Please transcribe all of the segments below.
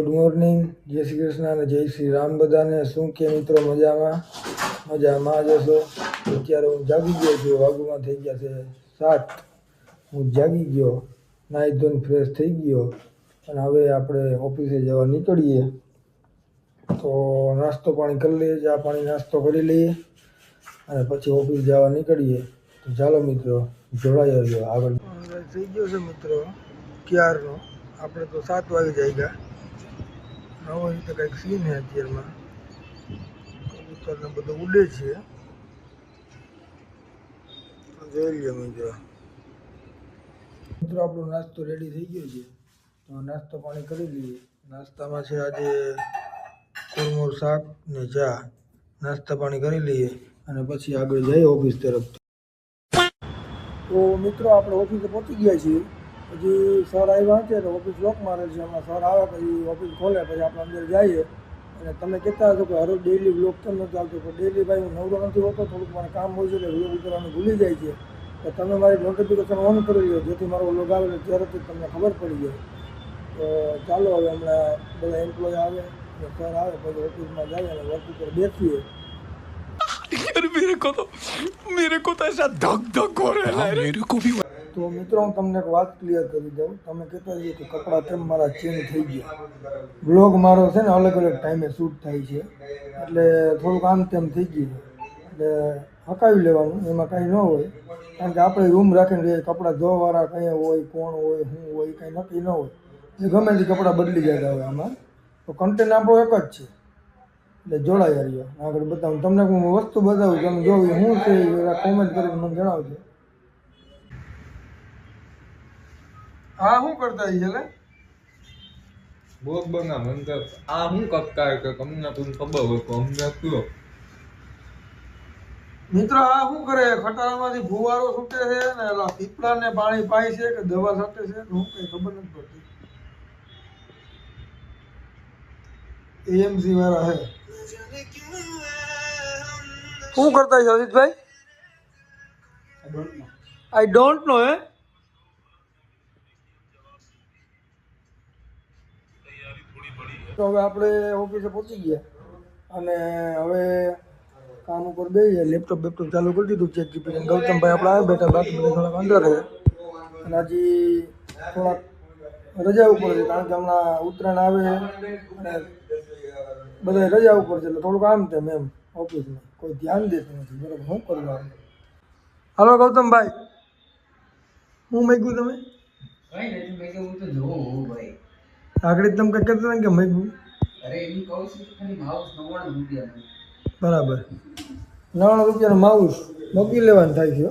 Good morning, જય શ્રી કૃષ્ણ અને જય શ્રી રામ બધાને. શું કે મિત્રો, મજામાં જ હશો. અત્યારે હું જાગી ગયો છું, વાગુમાં થઈ ગયા છે 7. હું જાગી ગયો, નાહી ધોઈને ફ્રેશ થઈ ગયો અને હવે આપણે ઓફિસે જવા નીકળીએ. તો નાસ્તો પાણી કરી લઈએ, ચા પાણી નાસ્તો કરી લઈએ અને પછી ઓફિસ જવા નીકળીએ. તો ચાલો મિત્રો, જોડાઈ આવ્યો આગળ. થઈ ગયો છે મિત્રો ક્યારનો. આપણે તો 7 વાગે જાગ્યા. નવો રીતે કંઈક સીન છે અત્યારમાં. કબૂતરને બધું ઉડે છે, તો જોઈ લઈએ મિત્રો. આપણો નાસ્તો રેડી થઈ ગયો છે, તો નાસ્તો પાણી કરી લઈએ. નાસ્તામાં છે આજે કોરમોર શાક ને ચા. નાસ્તા પાણી કરી લઈએ અને પછી આગળ જઈએ ઓફિસ તરફ. તો મિત્રો આપણે ઓફિસે પહોંચી ગયા છીએ. હજી સર આવ્યા છે તો ઓફિસ લોક મારે છે. હમણાં સર આવે પછી ઓફિસ ખોલે પછી આપણે અંદર જઈએ. અને તમે કહેતા હતો કે હર ડેઈલી બ્લોગ કેમ નથી આવતો, તો ડેઈલી ભાઈ હું નવરો નથી હોતો, થોડુંક મને કામ હોય છે એટલે બ્લોગ ઉતારવાનું ભૂલી જાય છે. તો તમે મારી નોટિફિકેશન ઓન કરી લો, જેથી મારો બ્લોગ આવે તરત જ તમને ખબર પડી જાય. તો ચાલો હવે હમણાં બધા એમ્પ્લોય આવે, સર આવે પછી ઓફિસમાં જઈએ અને વર્ક ઉપર બેસીએ. मेरे को तो ऐसा धक धक हो रहा है मेरे को भी. તો મિત્રો હું તમને એક વાત ક્લિયર કરી દઉં. તમે કહેતા હોય કે કપડાં કેમ મારા ચેન્જ થઈ ગયા. બ્લોગ મારો છે ને અલગ અલગ ટાઈમે શૂટ થાય છે એટલે થોડુંક આમ તેમ થઈ ગયું. એટલે હકાવી લેવાનું, એમાં કાંઈ ન હોય. કારણ કે આપણે રૂમ રાખીને રહીએ, કપડાં ધોવાવાળા કંઈ હોય, કોણ હોય, શું હોય, કંઈ નક્કી ન હોય. એ ગમે તે કપડાં બદલી જતા હોય આમાં. તો કન્ટેન્ટ આપણો એક જ છે એટલે જોડાઈ રહ્યો. આગળ બતાવું તમને, હું વસ્તુ બતાવું, તમે જોવી શું છે એ કોમેન્ટ કરીને મને જણાવજો. આ શું કરતા છે લે? બોગ બના મંદર આ હું કરતા કે તમને તો ખબર હોય તો અમને કયો. મિત્રો આ શું કરે? ખટારામાંથી ફુવારો છૂટે છે ને એલા પીપળાને પાણી પાય છે કે દવા છાંટે છે, હું કઈ ખબર નથી પડતી. એએમસી વાળા હે. શું કરતા છે અજીતભાઈ? આઈ ડોન્ટ નો હે. તો હવે આપણે ઓફિસે પહોંચી ગયા અને હવે કામ ઉપર બેસીએ. લેપટોપ ચાલુ કરી દીધું છે. ગૌતમભાઈ આપણે આવે બેઠા, બાકી બધા થોડાક અંદર છે અને હજી થોડાક રજા ઉપર છે કારણ કે હમણાં ઉત્તરાયણ આવે અને બધા રજા ઉપર છે એટલે થોડુંક આમ તેમ એમ ઓફિસમાં કોઈ ધ્યાન દેતું નથી. બરાબર, શું કરવાનું? હાલો ગૌતમભાઈ, શું મેગ્યું તમે? આગળ તમે કઈ કહેતા કે મેગ્યું? બરાબર, 99 રૂપિયાનું માઉસ મગી લેવાનું થાય છે.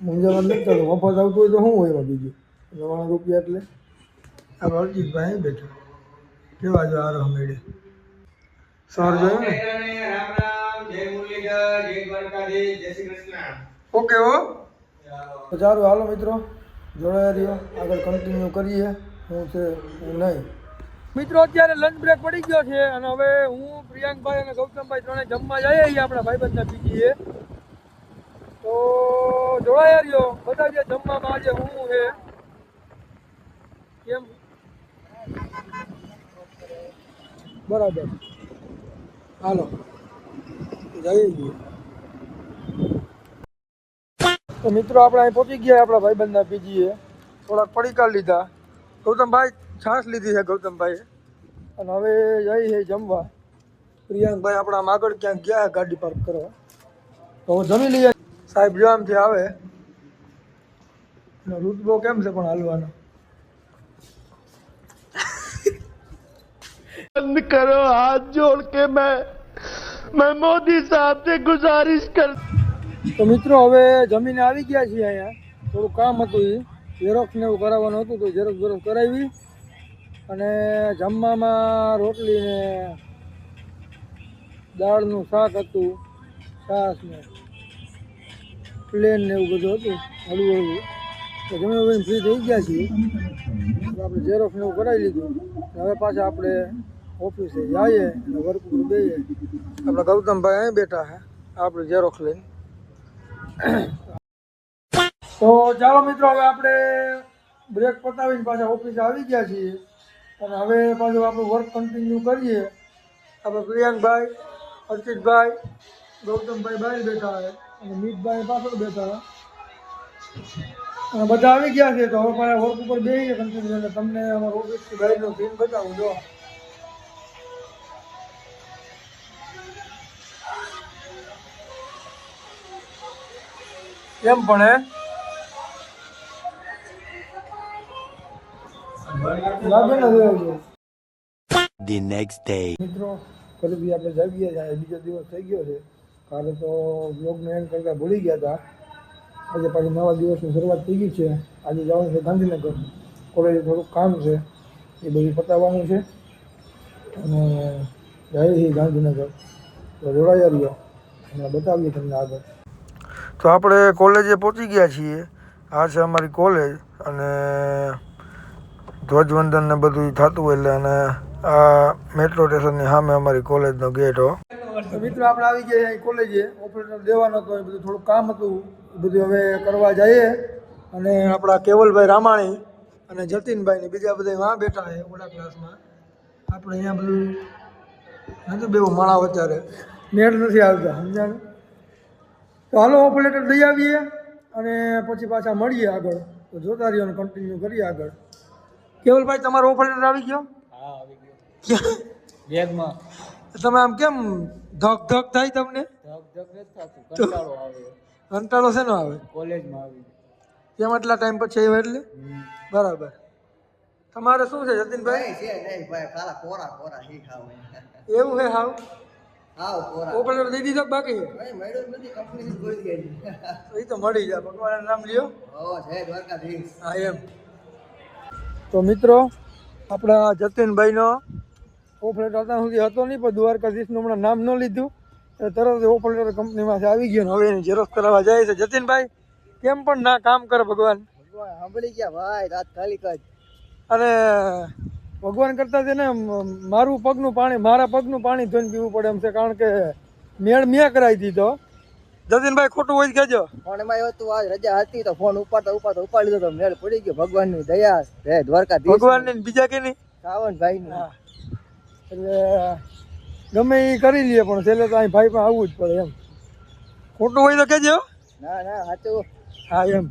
મૂંઝામાં નથી થતું. મફત આવતું હોય તો શું હોય એમાં બીજું? 99 રૂપિયા એટલે આ અરજીતભાઈ બેઠા કેવા જો આ મેળે સર જોયું ને. ઓકે હો, તો ચાલો હાલો મિત્રો, જોડાયા રહ્યો, આગળ કન્ટિન્યુ કરીએ શું છે હું નહીં. મિત્રો અત્યારે લંચ બ્રેક પડી ગયો છે અને હવે હું, પ્રિયાંકભાઈ અને ગૌતમભાઈ ત્રણે જમવા જઈએ છીએ આપણા ભાઈબંધના પીજીએ. તો જોડાયા રહ્યો, બધા જે જમવામાં આજે હું છે કેમ. બરાબર, હાલો જઈએ છીએ. તો મિત્રો આપણે અહીં પહોંચી ગયા આપણા ભાઈબંધના પીજીએ. થોડાક પડીકા લીધા. ગૌતમભાઈ છાશ લીધી છે ગૌતમભાઈએ અને હવે જઈએ છીએ જમવા. પ્રિયાંકભાઈ આપણા આગળ ક્યાંક ગયા ગાડી પાર્ક કરવા, તો હું જમી લઈએ. સાહેબ જો આમથી આવે રૂટબો કેમ છે પણ હાલવાનો. बंद करो हाथ जोड़ के मैं मोदी साहब से गुजारिश कर. તો મિત્રો હવે જમીને આવી ગયા છીએ. અહીંયા થોડું કામ હતું, એ ઝેરોક્સ ને એવું કરાવવાનું હતું તો ઝેરોક્સ કરાવી. અને જમવામાં રોટલી ને દાળનું શાક હતું, છાશ ને પ્લેન ને એવું બધું હતું, હળવું હળવું. તો જમી વમીને ફ્રી થઈ ગયા છીએ. આપણે ઝેરોક્સ ને એવું કરાવી લીધું. હવે પાછા આપણે ઓફિસે જઈએ અને વર્ક ઉપર બેસીએ. આપણા ગૌતમભાઈ અહીં બેઠા છે આપણે ઝેરોક્સ લઈને. તો ચાલો મિત્રો, હવે આપણે બ્રેક પતાવીને પાછા ઓફિસે આવી ગયા છીએ. અને હવે પાછું આપણું વર્ક કન્ટિન્યુ કરીએ. આપણે પ્રિયાંકભાઈ, અર્ચિતભાઈ, ગૌતમભાઈ બહાર બેઠા છે અને મિતભાઈ પાછળ બેઠા છે અને બધા આવી ગયા છે. તો હવે પાછા વર્ક ઉપર બેસીએ કન્ટિન્યુ. એટલે તમને અમારા ઓફિસથી બહારનો સીન બતાવું. જો એમ પણ લાગે ને હવે The next day. મિત્રો ફરીથી આપણે જાગીએ છીએ. બીજો દિવસ થઈ ગયો છે. કાલે તો બ્લોગને એન્ડ કરતા ભૂલી ગયા હતા. આજે પાછી નવા દિવસની શરૂઆત થઈ ગઈ છે. આજે જવાનું છે ગાંધીનગર. કોલેજે થોડુંક કામ છે, એ બધું પતાવવાનું છે અને જઈએ છીએ ગાંધીનગર. તો જોડાયા રહ્યો અને બતાવીએ તમને આગળ. તો આપણે કોલેજે પહોંચી ગયા છીએ. આ છે અમારી કોલેજ અને ધ્વજવંદન ને બધું થતું હોય એટલે. અને આ મેટ્રો સ્ટેશનની સામે અમારી કોલેજનો ગેટ હો. મિત્રો આપણે આવી ગયા કોલેજે. ઓપરેટર દેવાનો હતો, એ બધું થોડું કામ હતું, એ બધું હવે કરવા જઈએ. અને આપણા કેવલભાઈ રામાણી અને જતીનભાઈ ને બીજા બધા વાં બેઠા છે ઓલા ક્લાસમાં. આપણે અહીંયા બધું નથી બેવું માળા વચારે નેટ નથી આવતા, સમજાણું? તો હાલો ઓપરેટર દઈ આવીએ અને પછી પાછા મળીએ આગળ. તો જોતા રહીએ અને કન્ટિન્યુ કરીએ આગળ. કેવલભાઈ તમારો ઓપરેટર આવી ગયો? હા આવી ગયો બેગમાં. તમે આમ કેમ ધક ધક થાય તમને? ધક નથી થતું, કંટાળો આવે. કંટાળો શેનો આવે? કોલેજમાં આવી કેમ આટલા ટાઈમ પછી આવ્યો એટલે? બરાબર. તમારે શું છે જતીનભાઈ? એવું છે હાવ? ઓપરેટર દઈ દીધો બાકી? એ તો મળી જાય, ભગવાનનું નામ લ્યો. હા એમ. તો મિત્રો આપણા જતીનભાઈનો ઓપરેટર અત્યાર સુધી હતો નહીં, પણ દ્વારકાધીશનું હમણાં નામ ન લીધું એટલે તરત ઓપરેટર કંપનીમાંથી આવી ગયો ને હવે એની ઝેરોક્ષ કરાવવા જાય છે. જતીનભાઈ કેમ પણ ના કામ કરે ભગવાન? સાંભળી ગયા ભાઈ, તાત્કાલિક જ. અને ભગવાન કરતાં છે ને મારા પગનું પાણી ધોઈને પીવું પડે એમ છે, કારણ કે મેં કરાવી દીધો. જતીનભાઈ ખોટું હોય જ કહેજો. ફોન એમાં એવું હતું, આજ રજા હતી તો ફોન ઉપાડી લીધો તો મેળ પડી ગયો. ભગવાનની દયા રે દ્વારકાધીશ. ભગવાનની ને બીજા કે નહીં? સાવનભાઈની. હા એટલે ગમે એ કરી લઈએ પણ છેલ્લે તો અહીં ભાઈ પણ આવવું જ પડે એમ. ખોટું હોય તો કહેજો. ના સાચું. હા એમ.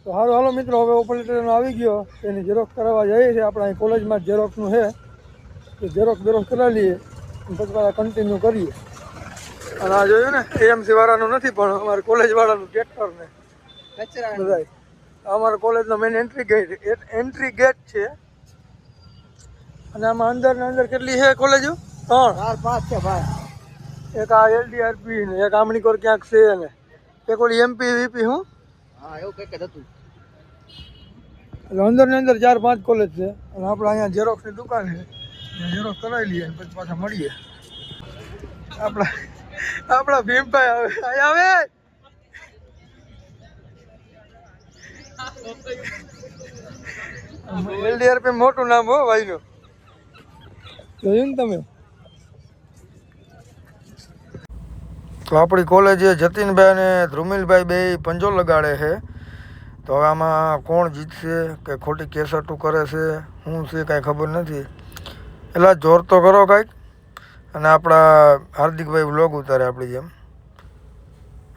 તો સારું હાલો મિત્રો, હવે ઓપરેટરનો આવી ગયો, એની ઝેરોક્ષ કરાવવા જઈએ છીએ. આપણે અહીં કોલેજમાં જ ઝેરોક્ષનું છે, તો ઝેરોક્ષ કરાવી લઈએ પછી પાછા કન્ટિન્યુ કરીએ. અને આ જોયું ને એએમસી વાળાનું નથી પણ અમારે કોલેજ વાળાનું ટ્રેક્ટર ને બધાય. અમારા કોલેજનો મેઇન એન્ટ્રી ગેટ છે. અને આમાં અંદર ને અંદર કેટલી છે કોલેજો? 3 4 5 છે ભાઈ. એક આ એલડીઆરપી ને એક આમણીકોર ક્યાંક છે ને એક ઓલી એમપી વીપી. હું હા એવું કંઈક જ હતું. એટલે અંદર ને અંદર 4 5 કોલેજ છે. અને આપણે અહીંયા ઝેરોક્ષની દુકાન છે, ઝેરોક્ષ કરાવી લઈએ અને પછી પાછા મળીએ. આપણા ભીમભાઈ આવે. એલડીઆરપી મોટું નામ હો ભાઈનું, જોયું ને તમે? તો આપણી કોલેજે જતીનભાઈ અને ધ્રુમિલભાઈ બે પંજો લગાડે છે. તો હવે આમાં કોણ જીતશે કે ખોટી કેસટું કરે છે શું છે કાંઈ ખબર નથી. એટલે જોર તો કરો કાંઈક. અને આપણા હાર્દિકભાઈ વ્લોગ ઉતારે આપણી જેમ.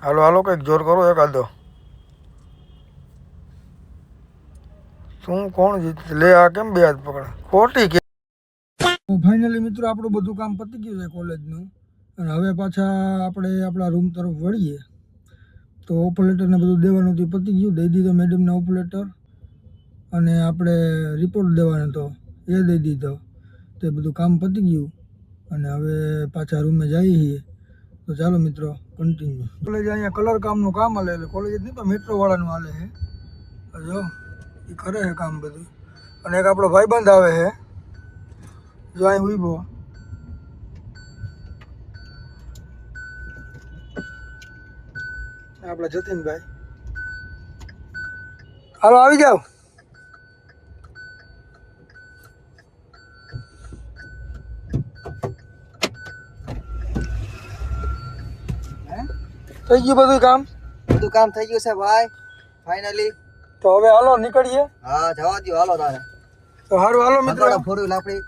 હાલો કંઈક જોર કરો એકાદો. શું કોણ જીતશે? લે આ કેમ બે હાથ પકડે? ખોટી કે. ફાઇનલી મિત્રો આપણું બધું કામ પતી ગયું છે કોલેજનું. અને હવે પાછા આપણે આપણા રૂમ તરફ વળીએ. તો ઓપરેટરને બધું દેવાનું હતું, પતી ગયું. દઈ દીધો મેડમને ઓપરેટર. અને આપણે રિપોર્ટ દેવાનો હતો એ દઈ દીધો. તે બધું કામ પતી ગયું અને હવે પાછા રૂમે જઈએ છીએ. તો ચાલો મિત્રો કન્ટિન્યુ. કોલેજ અહીંયા કલર કામનું કામ હાલે, એટલે કોલેજ જ નહીં પણ મેટ્રોવાળાનું હાલે છે. જો એ કરે છે કામ બધું. અને એક આપણો ભાઈબંધ આવે છે, જો અહીં ઉભો. આપણા જતીનભાઈ. હાલો આવી જાઓ. થઈ ગયું બધું કામ? બધું કામ થઈ ગયું છે ભાઈ ફાઇનલી. તો હવે હાલો નીકળીએ. હા જવા દો, હાલો તારે. તો સારું હાલો મિત્રો. વગાડો ફોર વ્હીલ આપણી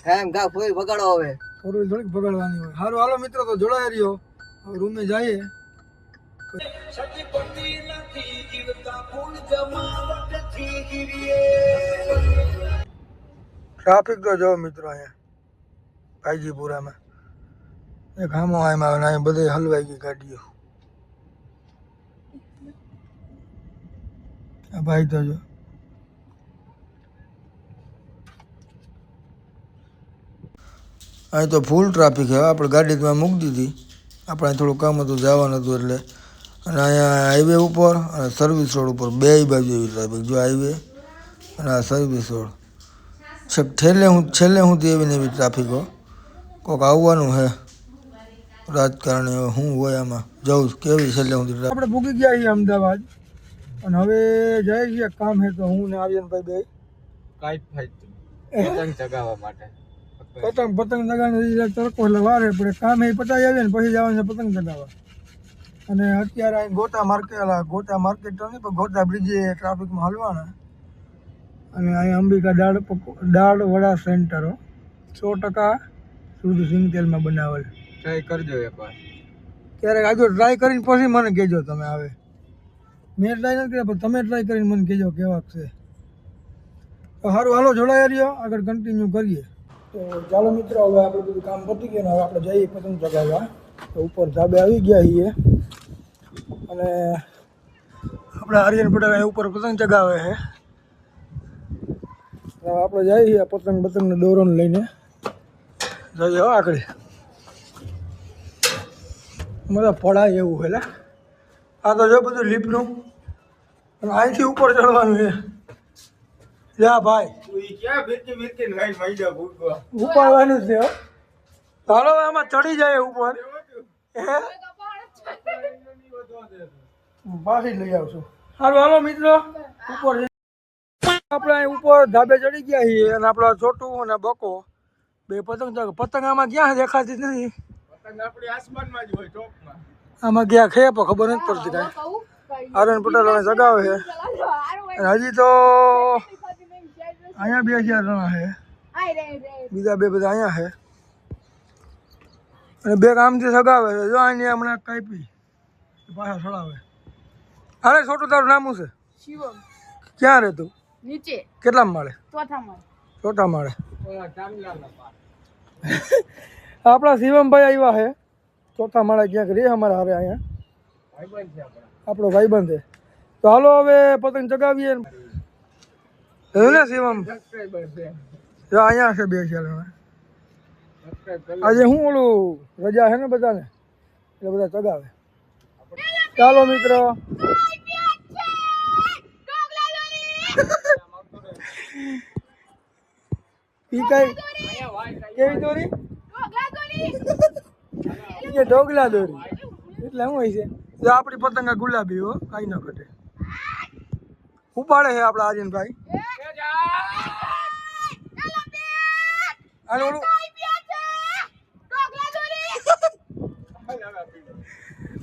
કાયમ ઘા ફોર વ્હીલ વગાડો હવે. ફોર વ્હીલ થોડીક બગાડવાની હોય. સારું હાલો મિત્રો, તો જોડાયા રહ્યો. હવે રૂમે જઈએ. ટ્રાફિક તો જો મિત્રો અહીંયા ભાઈજીપુરામાં એક હામો આમ આવે ને અહીંયા બધે હલવાઈ ગઈ ગાડીઓ. આ ભાઈ તો જો અહીં તો ફૂલ ટ્રાફિક છે. આપણે ગાડી ત્યાં મૂકી દીધી. આપણે થોડું કામ હતું, જવાનું હતું એટલે. અને અહીંયા હાઈવે ઉપર અને સર્વિસ રોડ ઉપર બે બાજુ એવી ટ્રાફિક. જો હાઈવે અને આ સર્વિસ રોડ છેક છેલ્લે સુધી એવી ને એવી ટ્રાફિકો. કોઈક આવવાનું છે રાજકારણી, શું હોય આમાં જવું કેવી છેલ્લે સુધી. આપણે ભૂકી ગયા છીએ અમદાવાદ અને હવે જઈએ છીએ કામ છે. તો હું ને આર્યનભાઈ બે પતંગ ચગાવવા માટે પતંગ ચગાવવાની તડકો એટલે વારે પડે. કામ એ પતાવી આવીએ ને પછી જવાનું છે પતંગ ચગાવવા. અને અત્યારે અહીં ગોતા માર્કેટ તો નહીં પણ ગોતા બ્રિજે ટ્રાફિકમાં હલવાના. અને અહીં અંબિકા દાળ વડા સેન્ટરો 100% શુદ્ધ સિંગ તેલમાં બનાવેલ. ટ્રાય કરજો એકવાર. ક્યારેક આજો ટ્રાય કરીને પછી મને કહેજો તમે. આવે મેં ટ્રાય નથી કર્યા પણ તમે ટ્રાય કરીને મને કહેજો કેવાક છે. તો સારું હાલો જોડાયા રહ્યો, આગળ કન્ટિન્યુ કરીએ. તો ચાલો મિત્રો, હવે આપણે બધું કામ પતી ગયું ને હવે આપણે જઈએ પતંગ ચગાવવા. તો ઉપર ધાબે આવી ગયા છીએ અને આપણે આર્યન પટેલ અહીં ઉપર પતંગ ચગાવે છે. હવે આપણે જઈએ પતંગને દોરોને લઈને જઈએ આગળ. મતલબ પડાય એવું છે લે. આ તો જો બધું લીપનું અને અહીંથી ઉપર ચડવાનું છે. જા ભાઈ ઉપાડવાનું છે. ચાલો આમાં ચડી જાય ઉપર. પાછી લઈ આવશું. સારું હાલો મિત્રો, ઉપર આપણે અહીં ઉપર ધાબે ચડી ગયા છીએ અને આપણા છોટું અને બકો બે પતંગ આમાં ક્યાં દેખાતી નથી. આમાં ક્યાં ખે પણ ખબર નથી પડતી કાંઈ. આર્યન પટેલ હવે જગાવે છે અને હજી તો અહીંયા 2000 જણા છે, બીજા બે બધા અહીંયા છે અને બે કામથી સગાવે છે. જો અહીંયા હમણાં કાપી પાછા સડાવે. અરે છોટું તારું નામ શું છે? શિવમ. ક્યાં રહે તું? નીચે કેટલા માળે? ચોથા માળે. આપણા શિવમભાઈ આવ્યા છે ચોથા માળે ક્યાંક રે અમારા હારે અહીંયા. આપણો ભાઈબંધ છે. તો હાલો હવે પતંગ ચગાવીએ ને શિવમ. જો અહીંયા છે 2000 જણા. આજે હું ઓલું રજા છે ને બધાને એટલે બધા ચગાવે. ચાલો મિત્રો. ઈ કઈ કેવી દોરી? ઢોગલા દોરી એટલે શું હોય છે? જો આપણી પતંગ ગુલાબી હો, કઈ ન ઘટે. ઉપાડે છે આપણા આર્યનભાઈ. હાલો ઓલું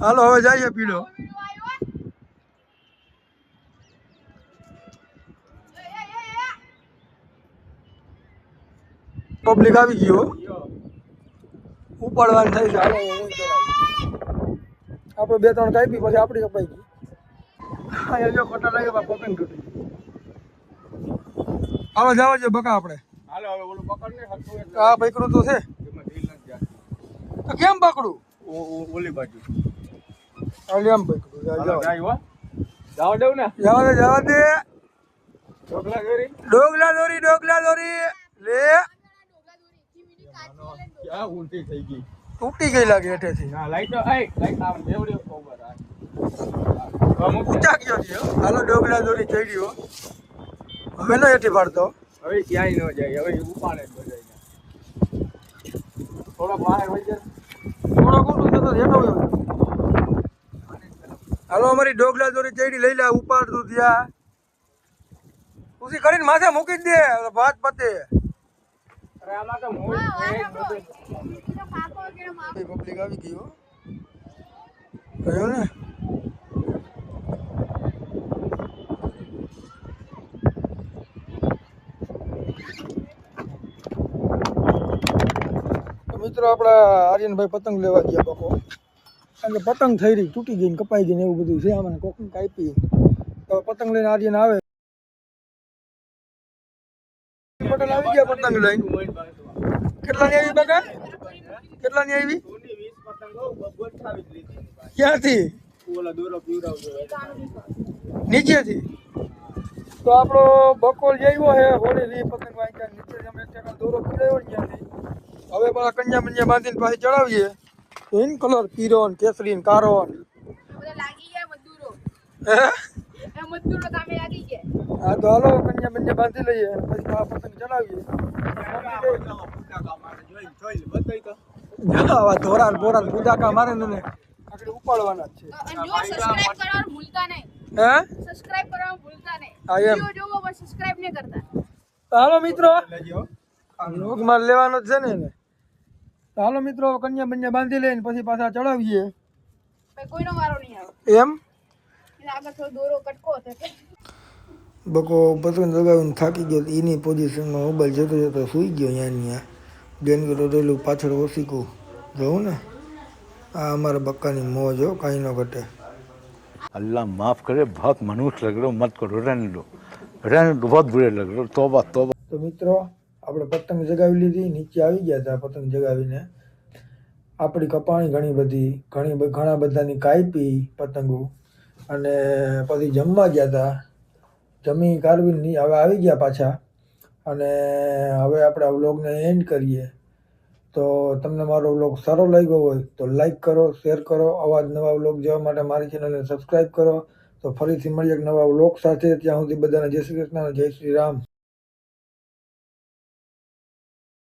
હાલો હવે જઈએ પીડો. પબ્લિક આવી ગયો, ઉપાડવાનું થઈ છે. આપણે 2-3 કાપી પછી આપણી કપાઈ ગઈ. અહીંયા જો ખોટા લાગે પતંગ તૂટી. હાલો જવા જો બકા આપણે. આ પકડું તો છે તો કેમ પકડું? ઓલી બાજુ આમ પકડું. જવા દઉં ને. જવા દે. ઢોકલા દોરી ડોગલા દોરી લે. ક્યાં ઉલટી થઈ ગઈ? તૂટી ગઈ લાગે હેઠેથી. ના લાઈટ આમ બેવડી ઓવર આ ઊંચા ગયો છે. હાલો ડોગલા દોરી ચડ્યો. હવે નો હેઠી પાડતો. હવે ક્યાંય ન જાય. હવે ઉપાડે જ બધાય. થોડોક બહાર વઈ જાય. થોડો કોટું થતો હેઠો ગયો. હાલો અમારી ડોગલા દોરી ચડી લઈ લે. ઉપાડતું ત્યાં ઉસી કરીને માથે મૂકી જ દે. ભાત પતે. અરે આમાં તો મોજ પબ્લિક આવી ગઈ હો. ગયો ને. મિત્રો આપણા આર્યનભાઈ પતંગ લેવા ગયા બકો, કારણ કે પતંગ થઈ રહી, તૂટી ગઈ ને કપાઈ ગઈ ને એવું બધું છે આમાં, કોકને કાપી તો પતંગ લઈને આર્યન આવે. પટેલ આવી ગયા પતંગ લઈને. કેટલાની આવી બકા? કેટલાની આવી? ક્યાંથી? નીચેથી. તો આપણો બકોલ જઈવો હે હોળી રી પતંગ વાગ્યા નીચે અમે એક દોરો પીડાયો ને ત્યાંથી. હવે પેલા કંજા બંજા બાંધીને પાછી ચડાવીએ તો ઇન કલર પીરો ને કેસરી ને કારો ને હા તો હાલો કંજા બંજા બાંધી લઈએ અને પછી આ પતંગ ચડાવીએ. ધોરા બોરા પૂજાકા મારે ને આગળ ઉપાડવાના જ છે. હે હા એમ. તો હાલો મિત્રો લોગમાં લેવાનો જ છે ને એને. તો હાલો મિત્રો કન્યા બંયા બાંધી લઈને પછી પાછા ચડાવીએ એમ. બકો પતંગ લગાવીને થાકી ગયો, એની પોઝિશનમાં મોબાઈલ જતો જતો સૂઈ ગયો અહીંયા બેન ગયો રહેલું પાછળ ઓસીકું જોઉં ને. આ અમારા બક્કાની મોજ હો, કાંઈ ન ઘટે. अल्लाह माफ़ करे, बहुत मनुष्य लग रहे हो, मत करो, रहने दो बहुत बुरे लग रहे हो, तौबा तौबा. તો મિત્રો આપણે પતંગ જગાવી લીધી, નીચે આવી ગયા હતા પતંગ જગાવીને. આપણી કપાણી ઘણા બધાની કાપી પતંગો અને પછી જમવા ગયા હતા. જમી કારવીને હવે આવી ગયા પાછા અને હવે આપણે આ વ્લોગને એન્ડ કરીએ. તો તમને મારો વ્લોગ સારો લાગ્યો હોય તો લાઈક કરો, શેર કરો. આવા જ નવા વ્લોગ જોવા માટે મારી ચેનલને સબસ્ક્રાઈબ કરો. તો ફરીથી મળીએ એક નવા વ્લોગ સાથે. ત્યાં સુધી બધાને જય શ્રી કૃષ્ણ, જય શ્રી રામ.